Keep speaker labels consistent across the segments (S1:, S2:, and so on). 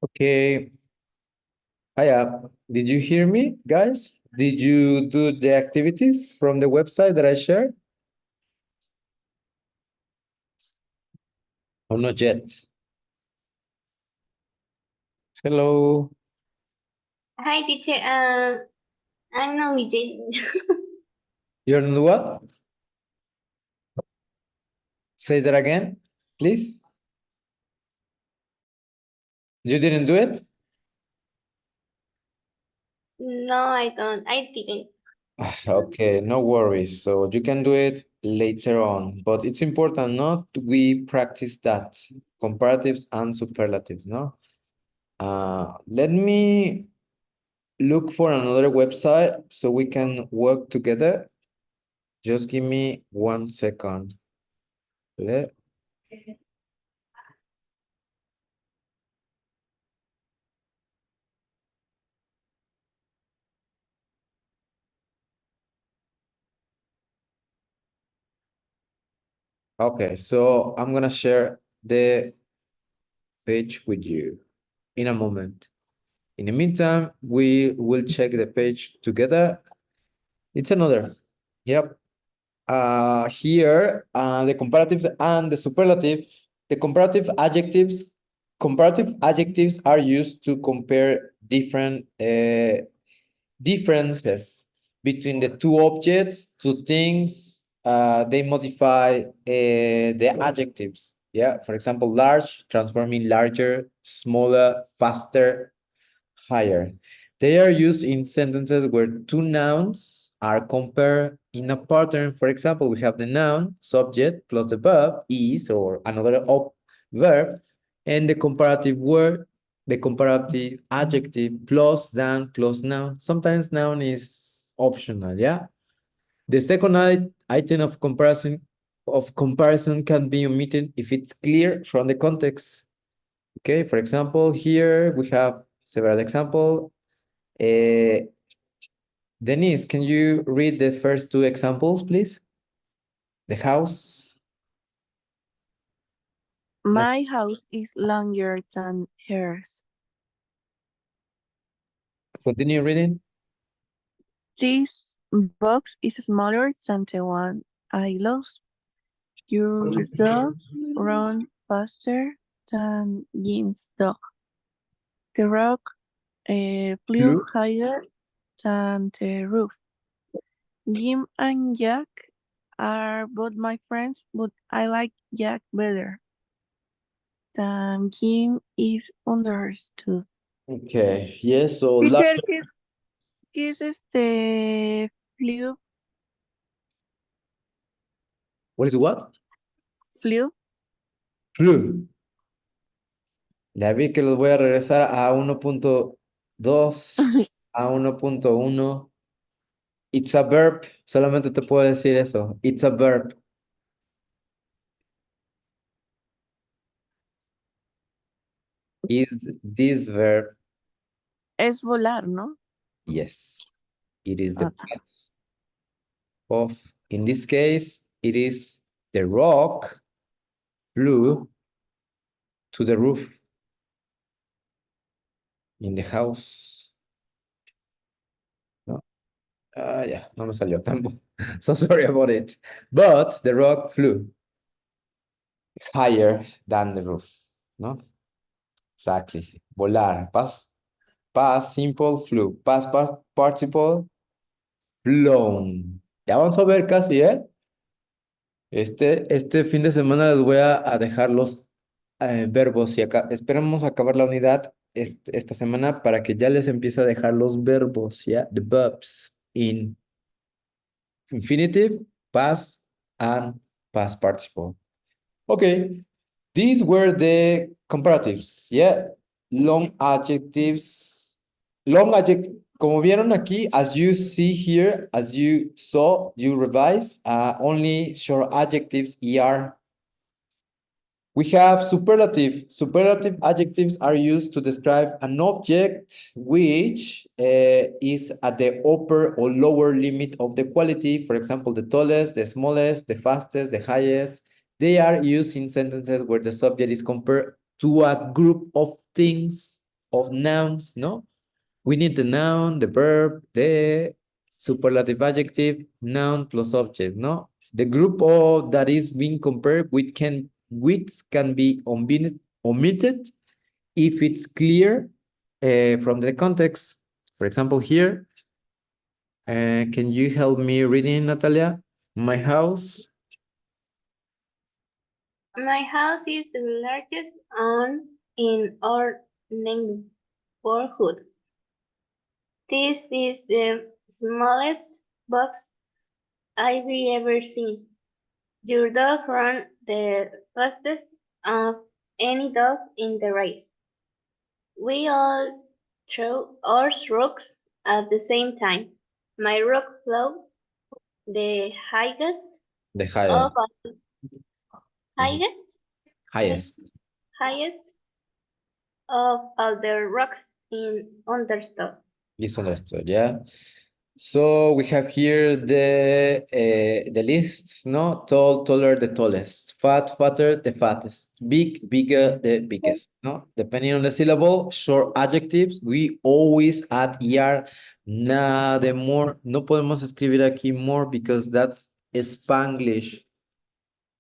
S1: Okay. Hiya. Did you hear me, guys? Did you do the activities from the website that I shared? Or not yet? Hello.
S2: Hi, teacher. I'm not Vijay.
S1: You're on what? Say that again, please. You didn't do it?
S2: No, I don't. I didn't.
S1: Okay, no worries. So you can do it later on, but it's important not we practice that comparatives and superlatives, no? Let me look for another website so we can work together. Just give me 1 second. Let- Okay, so I'm gonna share the page with you in a moment. In the meantime, we will check the page together. It's another. Yep. Here, the comparatives and the superlative. The comparative adjectives are used to compare different differences between the two objects, two things. They modify the adjectives. Yeah, for example, large, transforming larger, smaller, faster, higher. They are used in sentences where two nouns are compared in a pattern. For example, we have the noun, subject, plus the verb, is, or another verb, and the comparative word, the comparative adjective, plus than, plus noun. Sometimes noun is optional, yeah? The second item of comparison can be omitted if it's clear from the context. Okay, for example, here we have several examples. Denise, can you read the first two examples, please? The house.
S3: My house is longer than hers.
S1: Continue reading.
S3: This box is smaller than the one I lost. Your dog runs faster than Jim's dog. The rock flew
S1: Flew.
S3: higher than the roof. Jim and Jack are both my friends, but I like Jack better. Than Jim is understood.
S1: Okay, yes, so
S3: Teacher, ¿qué es flew?
S1: what is what?
S3: Flew.
S1: Flew. Ya vi que los voy a regresar a 1.2, a 1.1. It's a verb. Solamente te puedo decir eso. It's a verb. Is this verb?
S3: Es volar, ¿no?
S1: Yes. It is the
S3: Okay.
S1: past of, in this case, it is the rock flew to the roof in the house. No, yeah, no me salió tampoco. So sorry about it. But the rock flew higher than the roof, no? Exactly. Volar. Past simple flew. Past participle flown. Ya vamos a ver casi, ¿eh? Este fin de semana les voy a dejar los verbos y acá esperamos acabar la unidad esta semana para que ya les empiece a dejar los verbos, ¿ya? The verbs in infinitive, past, and past participle. Okay, these were the comparatives, yeah? Long adjectives. Como vieron aquí, as you see here, as you saw, you revise, only short adjectives, ER. We have superlative. Superlative adjectives are used to describe an object which is at the upper or lower limit of the quality. For example, the tallest, the smallest, the fastest, the highest. They are used in sentences where the subject is compared to a group of things. of nouns, no? We need the noun, the verb, the superlative adjective, noun plus object, no? The group of that is being compared with can be omitted if it's clear from the context. For example, here, can you help me reading, Natalia? My house.
S2: My house is the largest in our neighborhood. This is the smallest box I've ever seen. Your dog ran the fastest of any dog in the race. We all threw our rocks at the same time. My rock flew the highest
S1: The
S2: of
S1: highest.
S2: highest
S1: Highest.
S2: highest of all the rocks in Understood.
S1: Is understood, yeah. So we have here the lists, no? Tall, taller, the tallest. Fat, fatter, the fattest. Big, bigger, the biggest, no? Depending on the syllable, short adjectives, we always add er. Nada more. No podemos escribir aquí more because that's Spanglish.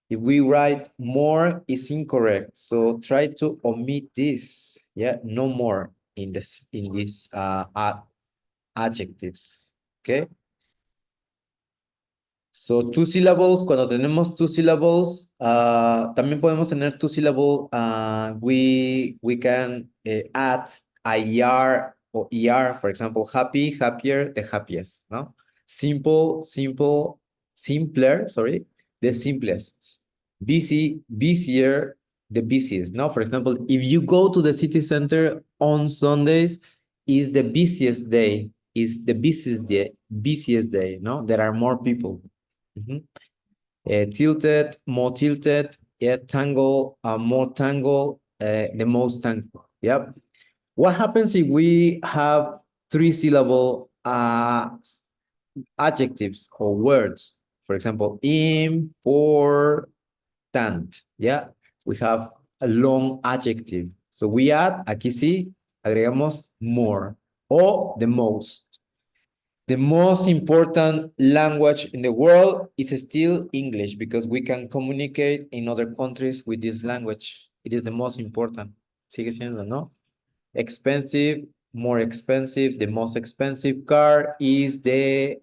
S1: If we write more, it's incorrect. So try to omit this. Yeah, no more in these adjectives. Okay. So two syllables, cuando tenemos two syllables, también podemos tener two syllable, we can add IR or ER, for example, happy, happier, the happiest, no? Simple, simple, simpler, sorry, the simplest. Busy, busier, the busiest, no? For example, if you go to the city center on Sundays, is the busiest day, busiest day, no? There are more people. Tilted, more tilted, yeah, tangle, more tangle, the most tangle. Yep. What happens if we have three syllable adjectives or words? For example, important. Yeah, we have a long adjective. So we add, aquí sí, agregamos more or the most. The most important language in the world is still English because we can communicate in other countries with this language. It is the most important. Sigue siendo, ¿no? Expensive, more expensive. The most expensive car is the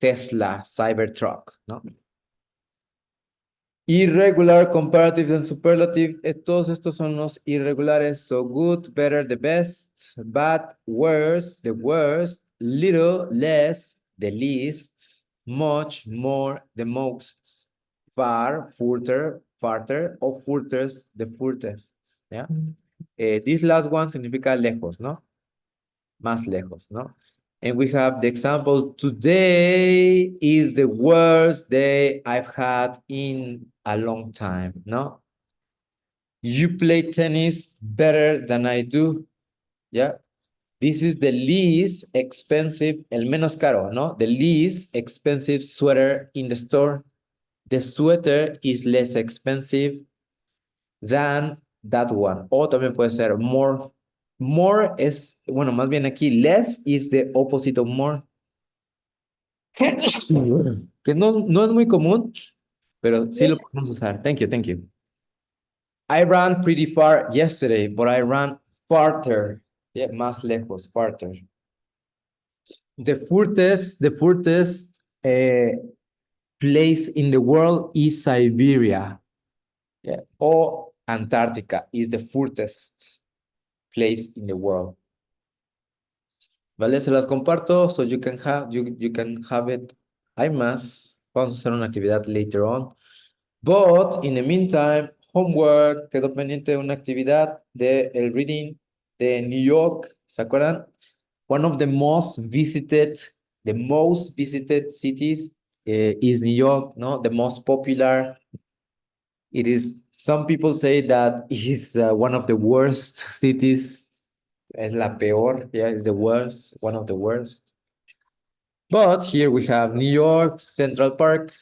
S1: Tesla Cybertruck, ¿no? Irregular, comparative, and superlative. Todos estos son los irregulares. So good, better, the best. Bad, worse, the worst. Little, less, the least. Much, more, the most. Far, further, farther, or furthest, the furthest. Yeah. This last one significa lejos, ¿no? Más lejos, ¿no? And we have the example, today is the worst day I've had in a long time, no? You play tennis better than I do, yeah? This is the least expensive, el menos caro, no? The least expensive sweater in the store. The sweater is less expensive than that one. O también puede ser more. More es, bueno, más bien aquí, less is the opposite of more. Que no es muy común, pero sí lo podemos usar. Thank you, thank you. I ran pretty far yesterday, but I ran farther. Yeah, más lejos, farther. The furthest place in the world is Siberia. Yeah, or Antarctica is the furthest place in the world. Vale, se las comparto, so you can have it. Hay más. Vamos a hacer una actividad later on. But in the meantime, homework, quedó pendiente una actividad de el reading de New York. ¿Se acuerdan? One of the most visited cities is New York, no? The most popular. It is, some people say that it is one of the worst cities. Es la peor, yeah, it's the worst, one of the worst. But here we have New York, Central Park.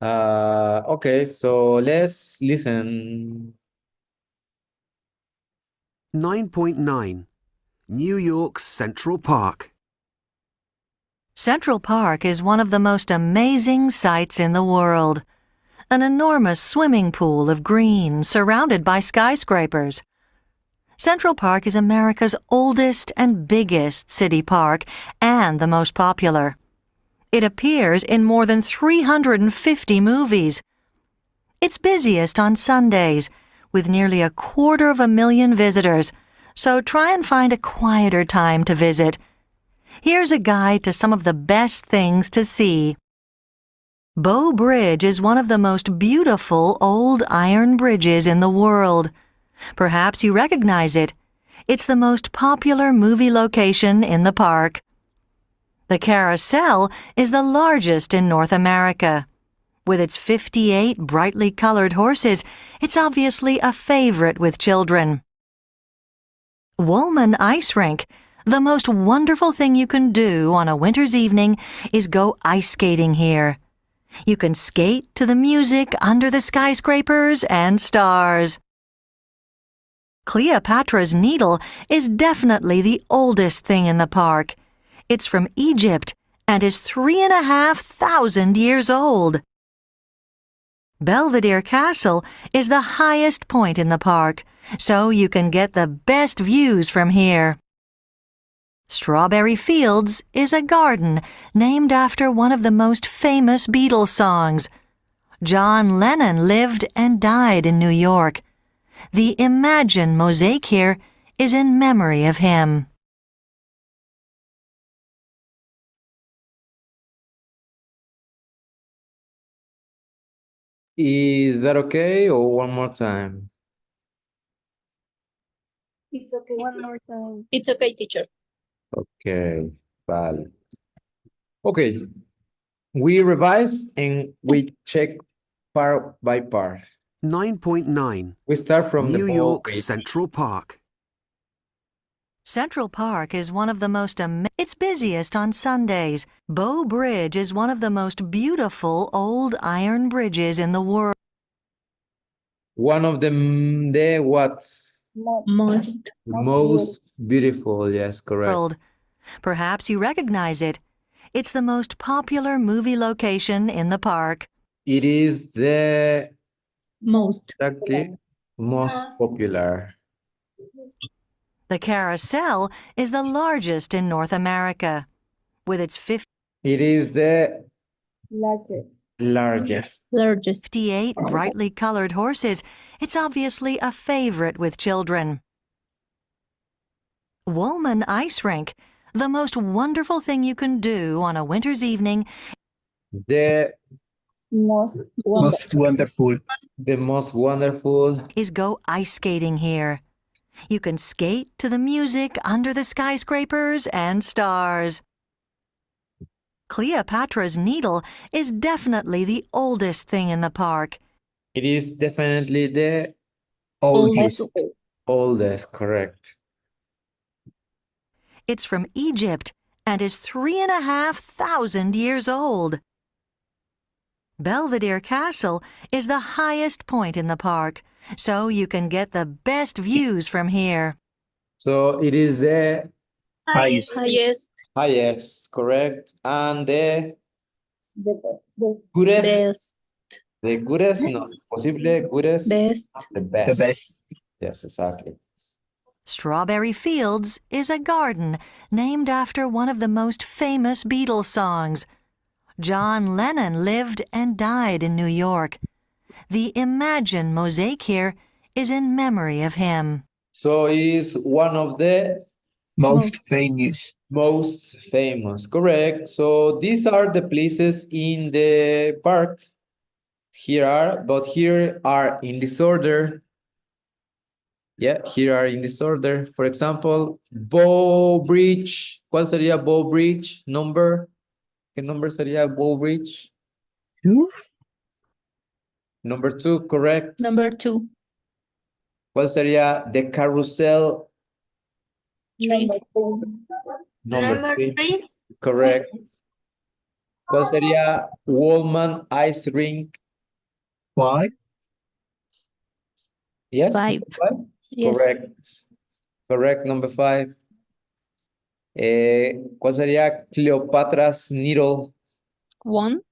S1: Okay, so let's listen.
S4: 9.9 New York's Central Park.
S5: Central Park is one of the most amazing sights in the world. An enormous swimming pool of green surrounded by skyscrapers. Central Park is America's oldest and biggest city park and the most popular. It appears in more than 350 movies. It's busiest on Sundays, with nearly 250,000 visitors, so try and find a quieter time to visit. Here's a guide to some of the best things to see. Bow Bridge is one of the most beautiful old iron bridges in the world. Perhaps you recognize it. It's the most popular movie location in the park. The Carousel is the largest in North America. With its 58 brightly colored horses, it's obviously a favorite with children. Woolman Ice Rink. The most wonderful thing you can do on a winter's evening is go ice skating here. You can skate to the music under the skyscrapers and stars. Cleopatra's Needle is definitely the oldest thing in the park. It's from Egypt and is 3,500 years old. Belvedere Castle is the highest point in the park, so you can get the best views from here. Strawberry Fields is a garden named after one of the most famous Beatles songs. John Lennon lived and died in New York. The Imagine mosaic here is in memory of him.
S1: Is that okay, or one more time?
S2: It's okay.
S3: One more time.
S2: It's okay, teacher.
S1: Okay, vale. Okay, we revise and we check part by part.
S4: 9.9
S1: We start from the
S4: New
S1: Bow
S4: York's
S1: Bridge.
S4: Central Park.
S5: Central Park is one of the most it's busiest on Sundays. Bow Bridge is one of the most beautiful old iron bridges in the world.
S1: One of them, the what's most beautiful, yes, correct.
S5: Perhaps you recognize it. It's the most popular movie location in the park.
S1: It is the
S2: Most.
S1: exactly most popular.
S5: The Carousel is the largest in North America. With its
S1: It is the largest.
S5: 58 brightly colored horses, it's obviously a favorite with children. Woolman Ice Rink. The most wonderful thing you can do on a winter's evening
S1: The
S2: Most
S6: wonderful.
S1: the most wonderful.
S5: is go ice skating here. You can skate to the music under the skyscrapers and stars. Cleopatra's Needle is definitely the oldest thing in the park.
S1: It is definitely the oldest, correct.
S5: It's from Egypt and is 3,500 years old. Belvedere Castle is the highest point in the park, so you can get the best views from here.
S1: So it is the
S6: Highest.
S1: highest, correct, and the
S2: The
S1: goodest. The goodest, no, posible goodest,
S2: best.
S1: the
S6: The
S1: best.
S6: best.
S1: Yes, exactly.
S5: Strawberry Fields is a garden named after one of the most famous Beatles songs. John Lennon lived and died in New York. The Imagine mosaic here is in memory of him.
S1: So it is one of the
S6: Most famous.
S1: most famous, correct. So these are the places in the park. Here are in disorder. Yeah, here are in disorder. For example, Bow Bridge. ¿Cuál sería Bow Bridge? Number. ¿Qué nombre sería Bow Bridge?
S6: Two.
S1: Number 2, correct.
S2: 2.
S1: ¿Cuál sería The Carousel?
S2: 3.
S1: Number 3, correct. ¿Cuál sería Woolman Ice Rink?
S6: Why?
S1: Yes.
S2: Five.
S1: Correct. Correct, number 5. ¿Cuál sería Cleopatra's Needle?
S2: One.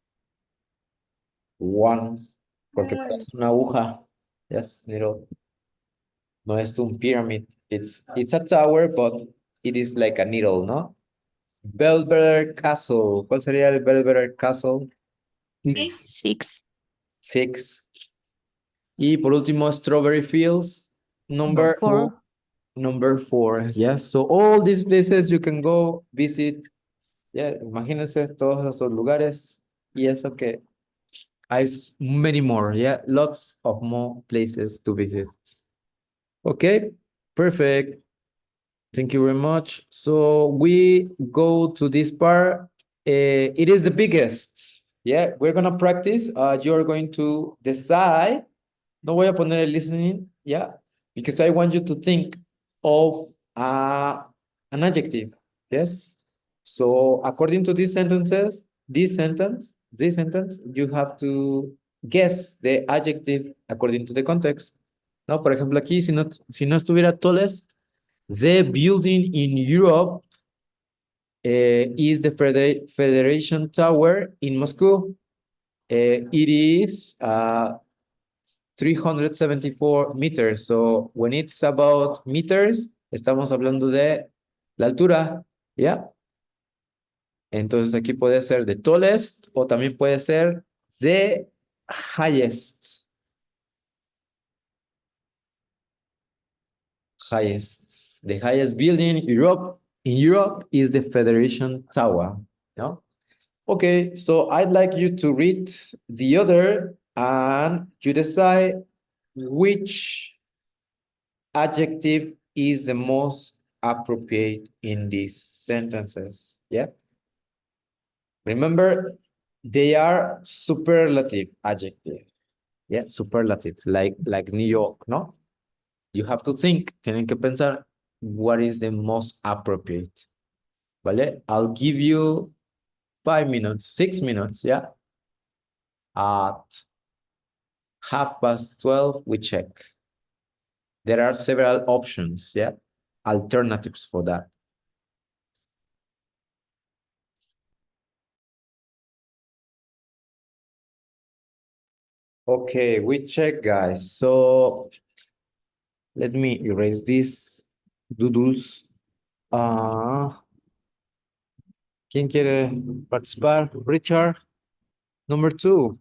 S1: 1. Porque es una aguja. Yes, needle. No es un pyramid. It's a tower, but it is like a needle, ¿no? Belvedere Castle. ¿Cuál sería el Belvedere Castle?
S2: 6.
S1: 6. Y por último, Strawberry Fields. Number
S2: 4.
S1: Number 4. Yes. So all these places you can go visit. Yeah, imagínense todos esos lugares. Y eso que hay many more. Yeah, lots of more places to visit. Okay, perfect. Thank you very much. So we go to this part. It is the biggest. Yeah, we're gonna practice. You're going to decide. No voy a poner el listening, yeah, because I want you to think of an adjective. Yes. So according to these sentences, this sentence, you have to guess the adjective according to the context. No, por ejemplo, aquí, si no estuviera tallest, the building in Europe is the Federation Tower in Moscow. It is 374 meters. So when it's about meters, estamos hablando de la altura, ¿ya? Entonces aquí puede ser the tallest o también puede ser the highest. The highest building in Europe is the Federation Tower. No? Okay, so I'd like you to read the other and you decide which adjective is the most appropriate in these sentences. Yeah. Remember, they are superlative adjectives. Yeah, superlative, like New York, no? You have to think, tienen que pensar, what is the most appropriate? ¿Vale? I'll give you 5 minutes, 6 minutes, yeah? At 12:30, we check. There are several options, yeah? Alternatives for that. Okay, we check, guys. So let me erase these doodles. ¿Quién quiere participar? Richard, number 2.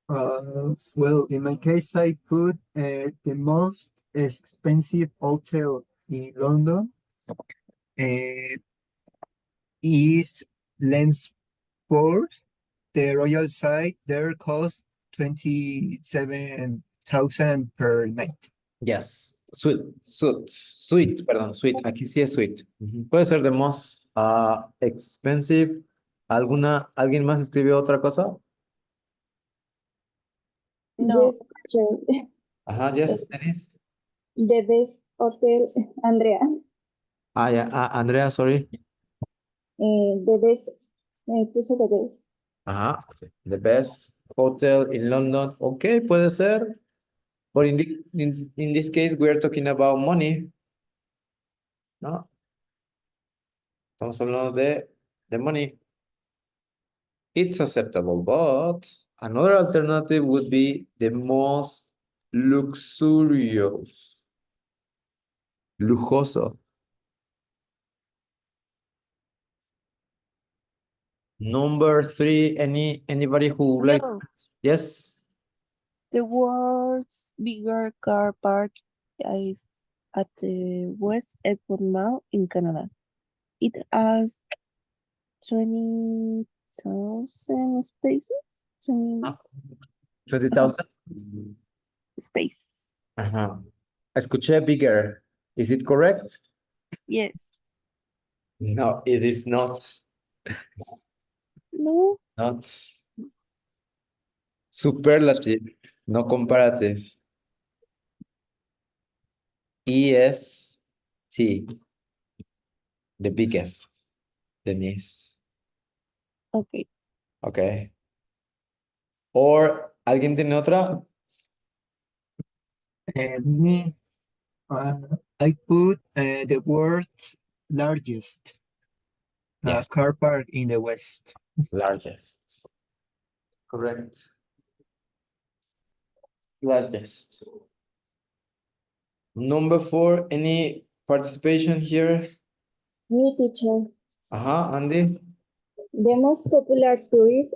S6: Well, in my case, I put the most expensive hotel in London is Lansford. The royal site there costs 27,000 per night.
S1: Yes, suite, perdón, suite. Aquí sí es suite. Puede ser the most expensive. ¿Alguien más escribió otra cosa?
S3: No.
S1: Ajá, yes, Denise.
S2: The best hotel, Andrea.
S1: Yeah, Andrea, sorry.
S2: The best, puso the best.
S1: Ajá, the best hotel in London. Okay, puede ser. But in this case, we are talking about money. ¿No? Estamos hablando de money. It's acceptable, but another alternative would be the most luxurious. Lujoso. Number 3, anybody who would like?
S3: No.
S1: Yes.
S3: The world's bigger car park is at the West Edmund Mall in Canada. It has 20,000 spaces.
S1: 20,000.
S3: Space.
S1: Ajá. Escuché bigger. Is it correct?
S3: Yes.
S1: No, it is not.
S3: No.
S1: Not superlative, no comparative. EST, the biggest, Denise.
S3: Okay.
S1: Okay. Or, ¿alguien tiene otra?
S6: Me, I put the world's largest
S1: Yes,
S6: car park in the West.
S1: largest. Correct. Largest. Number 4, any participation here?
S2: Me, teacher.
S1: Andy.
S2: The most popular tourist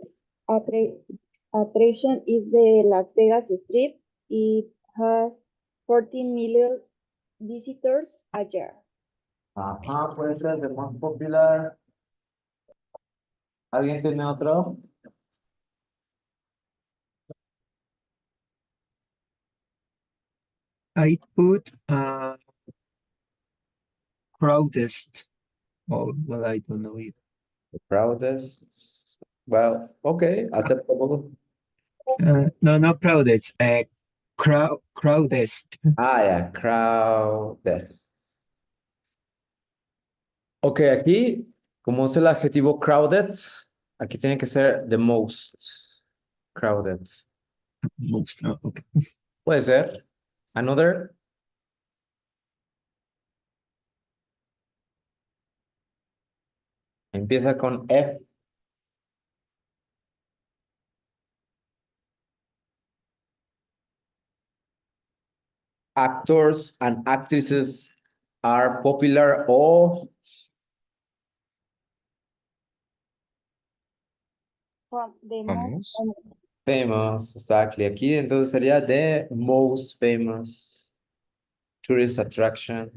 S2: attraction is the Las Vegas Strip. It has 14 million visitors a year.
S1: Puede ser the most popular. ¿Alguien tiene otro?
S6: I put proudest. Oh, well, I don't know it.
S1: The proudest. Well, okay, acceptable.
S6: No, not proudest. Crowdest.
S1: Yeah, crowdest. Ok, aquí, como es el adjetivo crowded, aquí tiene que ser the most crowded.
S6: Most. Oh, okay.
S1: Puede ser. Another. Empieza con F. Actors and actresses are popular or
S2: The
S7: Famous.
S1: famous. Exactly. Aquí entonces sería the most famous tourist attraction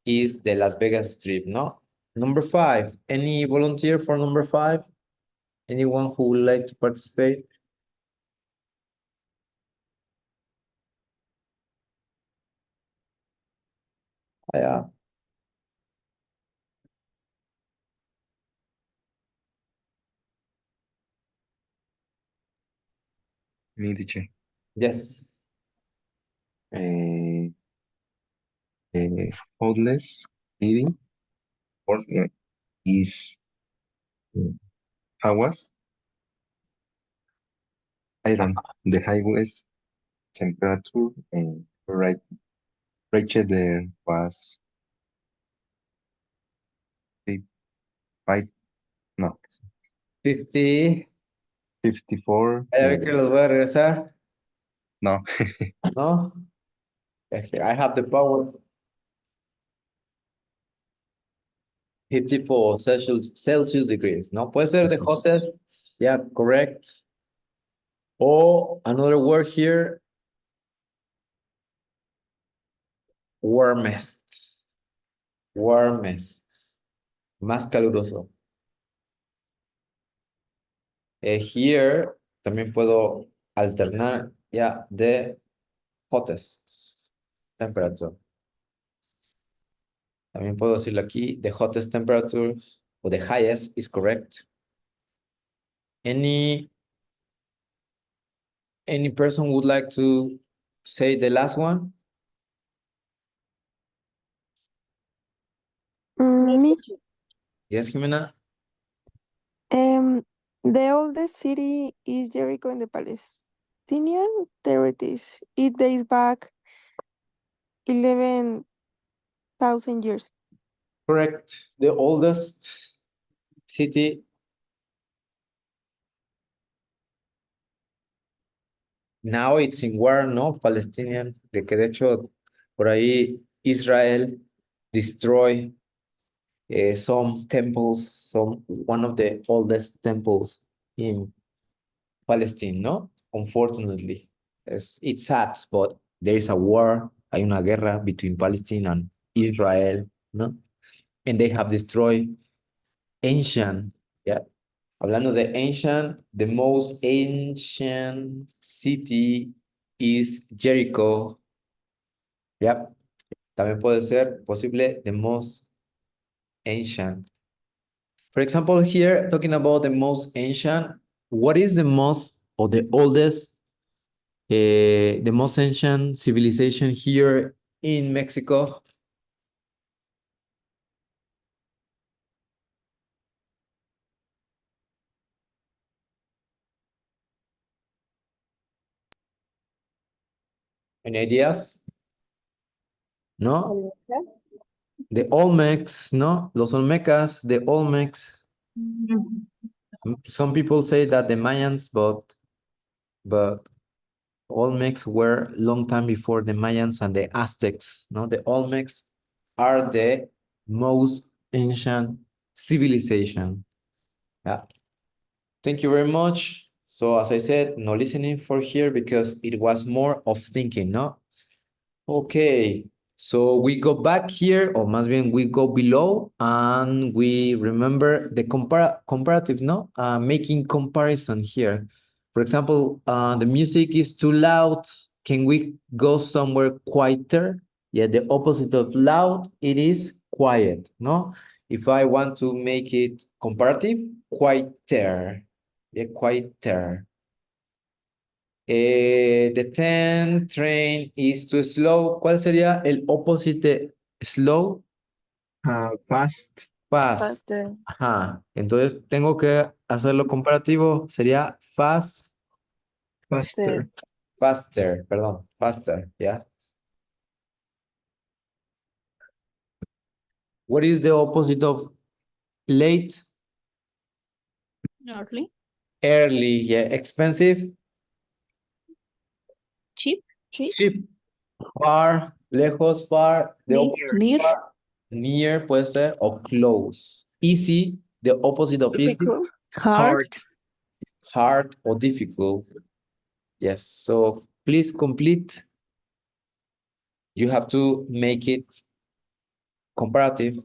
S1: is the Las Vegas Strip, ¿no? Number 5. Any volunteer for number 5? Anyone who would like to participate? Yeah.
S7: Me, teacher.
S1: Yes.
S7: Eh, Oldest city or is Hawass. Iron. The highest temperature right reached there was 5, no,
S1: 50.
S7: 54.
S1: Ya ve que los voy a regresar,
S7: No,
S1: ¿no? I have the power. 54 Celsius degrees, ¿no? Puede ser the
S7: Celsius.
S1: hottest. Yeah, correct. Or another word here, warmest. Warmest. Más caluroso. Here también puedo alternar ya the hottest temperature. También puedo decirlo aquí, the hottest temperature o the highest is correct. Any person would like to say the last one?
S3: Me.
S1: Yes, Jimena?
S3: The oldest city is Jericho in the Palestinian territories. It dates back 11,000 years.
S1: Correct. The oldest city. Now it's in war, ¿no? Palestinian. De que de hecho por ahí Israel destroy some temples, one of the oldest temples in Palestine, ¿no? Unfortunately. It's sad, but there is a war, hay una guerra between Palestine and Israel, ¿no? And they have destroyed ancient, yeah. Hablando de ancient, the most ancient city is Jericho. Yep. También puede ser posible the most ancient. For example, here talking about the most ancient, what is the most or the oldest, the most ancient civilization here in Mexico? Any ideas? ¿no?
S2: Olmecas.
S1: The Olmecs, ¿no? Los Olmecas, the Olmecs. Some people say that the Mayans, but Olmecs were long time before the Mayans and the Aztecs, no? The Olmecs are the most ancient civilization. Yeah. Thank you very much. So as I said, no listening for here because it was more of thinking, no? Okay, so we go back here, or más bien we go below, and we remember the comparative, no? Making comparison here. For example, the music is too loud. Can we go somewhere quieter? Yeah, the opposite of loud, it is quiet, no? If I want to make it comparative, quieter. Yeah, quieter. The 10 train is too slow. ¿Cuál sería el opposite de slow?
S6: Fast.
S1: Fast.
S3: Faster.
S1: Ajá. Entonces tengo que hacerlo comparativo. Sería fast,
S6: Faster.
S1: faster, perdón, faster, ¿ya? What is the opposite of late?
S8: Early.
S1: Early, yeah. Expensive?
S8: Cheap.
S1: Cheap. Far, lejos, far. The opposite of
S8: Near.
S1: far, near puede ser, o close. Easy, the opposite of easy.
S3: Difficult.
S8: Hard.
S1: Hard or difficult. Yes, so please complete. You have to make it comparative.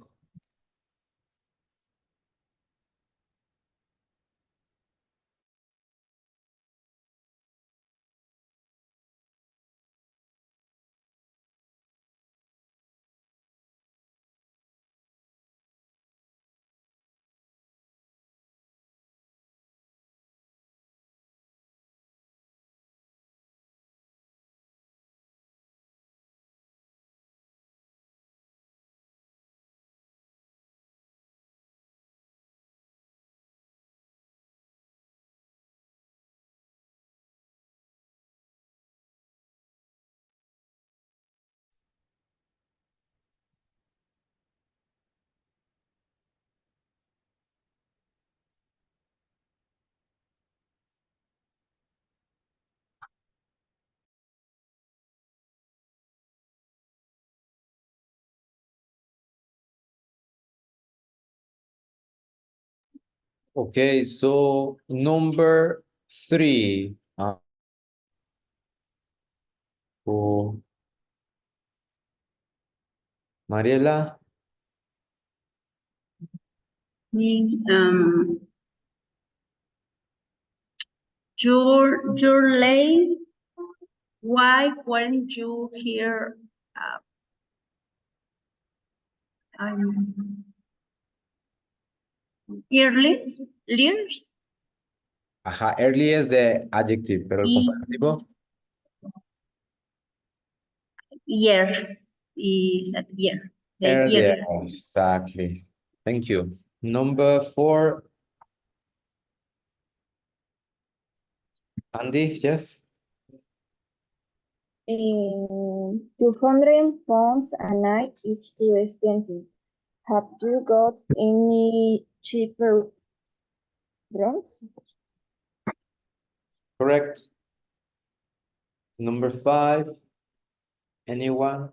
S1: Okay, so number 3. Oh, Mariela,
S8: Um, you're late. Why weren't you here? Early? Years?
S1: ajá, early es de adjective, pero el
S8: Y-
S1: comparativo,
S8: Year. Is that year? The
S1: earlier,
S8: year.
S1: exactly. Thank you. Number 4. Andy, yes?
S2: 200 pounds a night is too expensive. Have you got any cheaper rooms?
S1: Correct. Number 5. Anyone?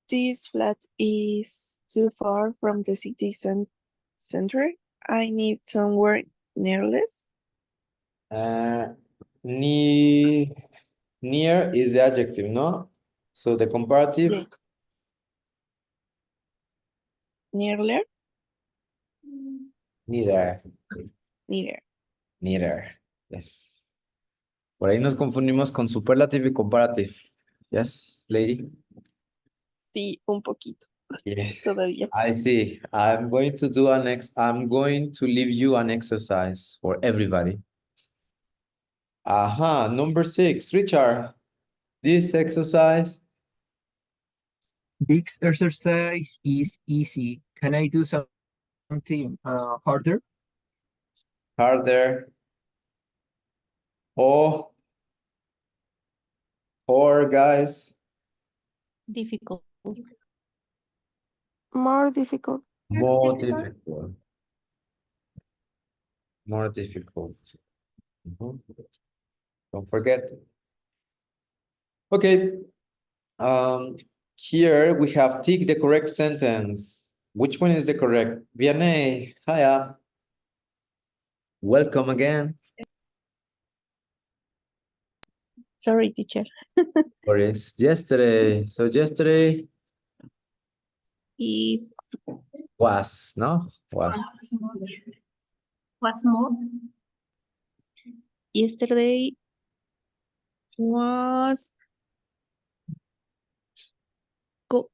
S3: This flat is too far from the city center. I need somewhere nearless.
S1: Near is the adjective, no? So the comparative,
S3: Yes. Nearler.
S1: neither.
S3: Neither.
S1: Neither. Yes. Por ahí nos confundimos con superlative y comparative. Yes, lady?
S3: Sí, un poquito
S1: Yes.
S3: todavía.
S1: I see. I'm going to leave you an exercise for everybody. Aha, number 6, Richard. This exercise,
S6: This exercise is easy. Can I do something harder?
S1: harder. Oh, Or guys,
S3: Difficult. More difficult.
S1: more difficult. More difficult. Mhm. Don't forget. Okay. Here we have tick the correct sentence. Which one is the correct? Vianney, hiya. Welcome again.
S3: Sorry, teacher.
S1: Or is yesterday. So yesterday
S8: Is
S1: was, no? Was.
S8: what's more?
S3: Yesterday was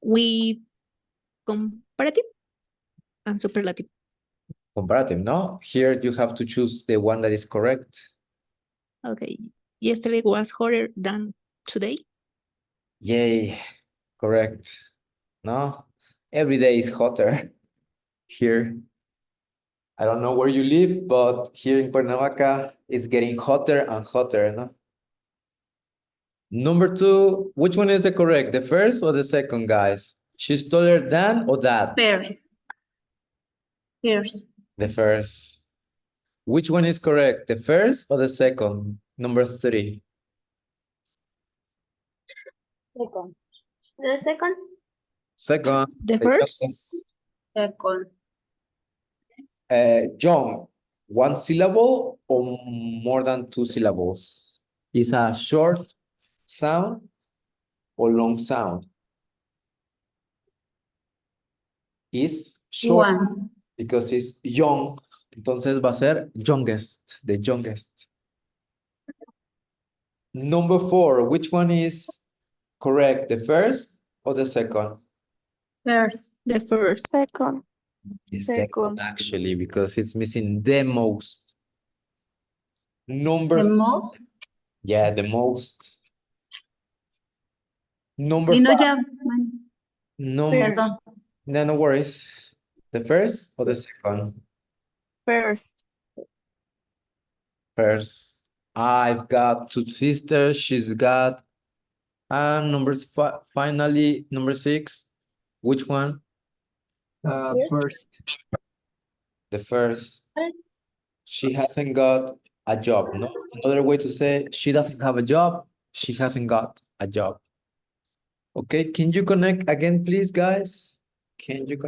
S3: with comparative and superlative.
S1: Comparative, no? Here you have to choose the one that is correct.
S3: Okay. Yesterday was hotter than today.
S1: Yay, correct. No? Every day is hotter here. I don't know where you live, but here in Cuernavaca, it's getting hotter and hotter, no? Number two, which one is the correct? The first or the second, guys? She's taller than or that?
S8: First. First.
S1: The first. Which one is correct? The first or the second? Number three.
S2: Second. The second?
S1: Second.
S3: The first.
S8: Second.
S1: John, one syllable or more than two syllables? Is a short sound or long sound? Is short
S8: One.
S1: because it's young. Entonces va a ser youngest, the youngest. Number four, which one is correct? The first or the second?
S8: First.
S3: The first. Second.
S1: The
S3: Second.
S1: actually, because it's missing the most. Number
S8: The most.
S1: yeah, the most. Number
S8: Y no
S1: five.
S8: ya.
S1: Number
S8: Perdón.
S1: no worries. The first or the second?
S3: First.
S1: First. I've got two sisters. She's got finally number six. Which one?
S6: First.
S1: The first. She hasn't got a job. No, another way to say she doesn't have a job. She hasn't got a job. Okay, can you connect again, please, guys? Can you connect?